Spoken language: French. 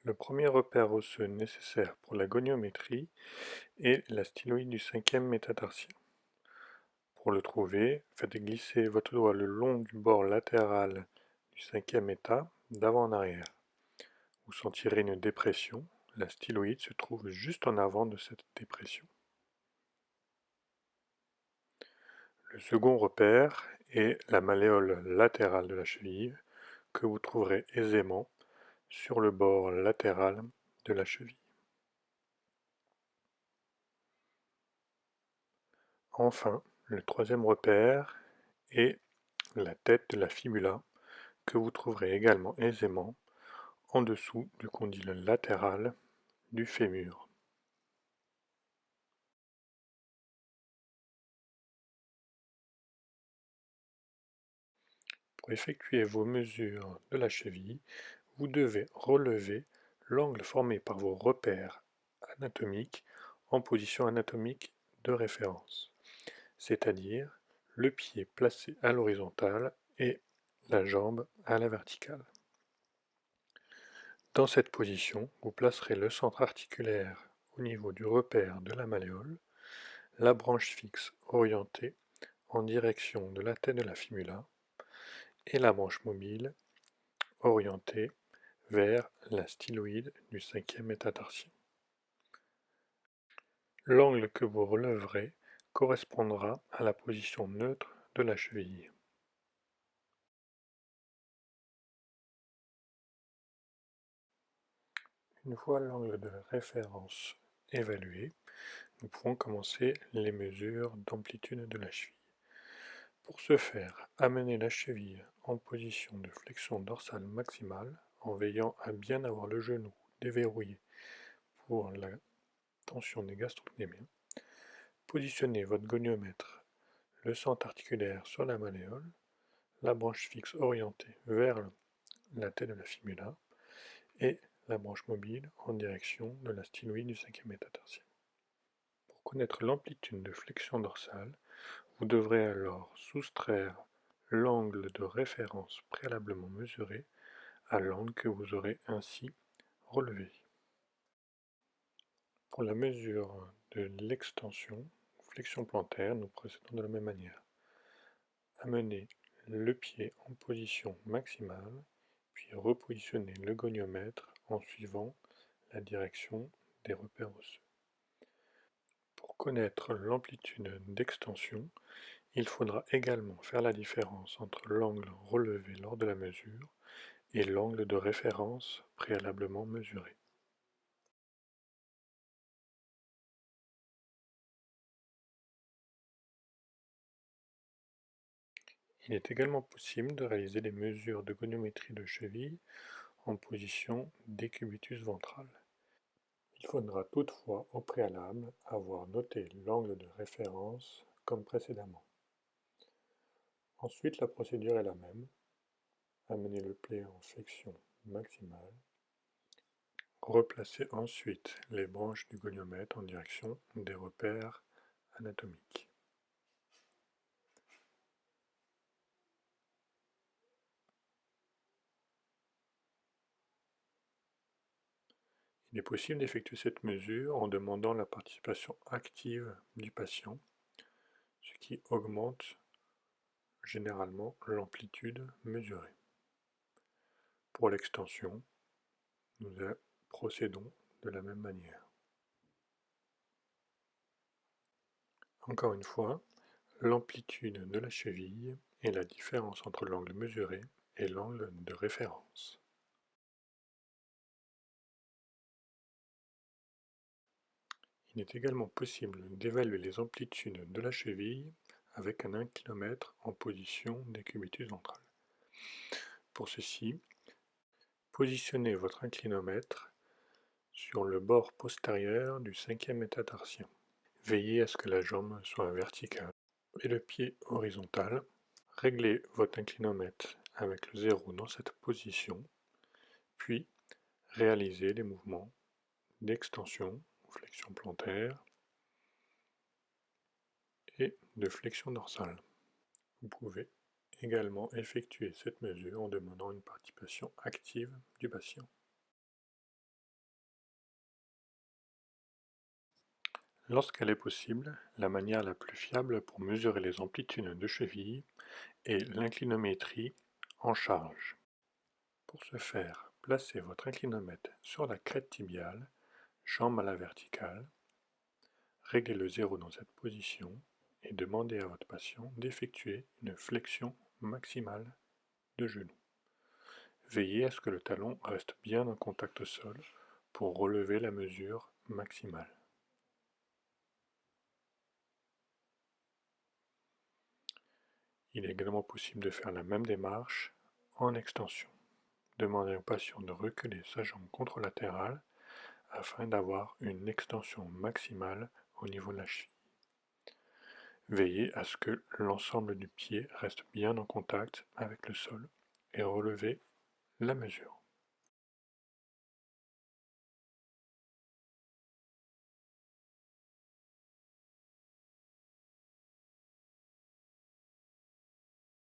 Le premier repère osseux nécessaire pour la goniométrie est la styloïde du cinquième métatarsien. Pour le trouver, faites glisser votre doigt le long du bord latéral du cinquième méta, d'avant en arrière. Vous sentirez une dépression, la styloïde se trouve juste en avant de cette dépression. Le second repère est la malléole latérale de la cheville, que vous trouverez aisément sur le bord latéral de la cheville. Enfin, le troisième repère est la tête de la fibula, que vous trouverez également aisément en dessous du condyle latéral du fémur. Pour effectuer vos mesures de la cheville, vous devez relever l'angle formé par vos repères anatomiques en position anatomique de référence, c'est-à-dire le pied placé à l'horizontale et la jambe à la verticale. Dans cette position, vous placerez le centre articulaire au niveau du repère de la malléole, la branche fixe orientée en direction de la tête de la fibula et la branche mobile orientée vers la styloïde du cinquième métatarsien. L'angle que vous releverez correspondra à la position neutre de la cheville. Une fois l'angle de référence évalué, nous pouvons commencer les mesures d'amplitude de la cheville. Pour ce faire, amenez la cheville en position de flexion dorsale maximale en veillant à bien avoir le genou déverrouillé pour la tension des gastrocnémiens. Positionnez votre goniomètre, le centre articulaire sur la malléole, la branche fixe orientée vers la tête de la fibula et la branche mobile en direction de la styloïde du cinquième métatarsien. Pour connaître l'amplitude de flexion dorsale, vous devrez alors soustraire l'angle de référence préalablement mesuré à l'angle que vous aurez ainsi relevé. Pour la mesure de l'extension ou flexion plantaire, nous procédons de la même manière. Amenez le pied en position maximale, puis repositionnez le goniomètre en suivant la direction des repères osseux. Pour connaître l'amplitude d'extension, il faudra également faire la différence entre l'angle relevé lors de la mesure et l'angle de référence préalablement mesuré. Il est également possible de réaliser des mesures de goniométrie de cheville en position décubitus ventral. Il faudra toutefois au préalable avoir noté l'angle de référence comme précédemment. Ensuite, la procédure est la même. Amenez le pied en flexion maximale. Replacez ensuite les branches du goniomètre en direction des repères anatomiques. Il est possible d'effectuer cette mesure en demandant la participation active du patient, ce qui augmente généralement l'amplitude mesurée. Pour l'extension, nous procédons de la même manière. Encore une fois, l'amplitude de la cheville est la différence entre l'angle mesuré et l'angle de référence. Il est également possible d'évaluer les amplitudes de la cheville avec un inclinomètre en position décubitus ventral. Pour ceci, positionnez votre inclinomètre sur le bord postérieur du cinquième métatarsien. Veillez à ce que la jambe soit verticale et le pied horizontal. Réglez votre inclinomètre avec le 0 dans cette position, puis réalisez les mouvements d'extension ou flexion plantaire et de flexion dorsale. Vous pouvez également effectuer cette mesure en demandant une participation active du patient. Lorsqu'elle est possible, la manière la plus fiable pour mesurer les amplitudes de cheville est l'inclinométrie en charge. Pour ce faire, placez votre inclinomètre sur la crête tibiale, jambe à la verticale, réglez le zéro dans cette position et demandez à votre patient d'effectuer une flexion maximale de genou. Veillez à ce que le talon reste bien en contact au sol pour relever la mesure maximale. Il est également possible de faire la même démarche en extension. Demandez au patient de reculer sa jambe contralatérale afin d'avoir une extension maximale au niveau de la cheville. Veillez à ce que l'ensemble du pied reste bien en contact avec le sol et relevez la mesure.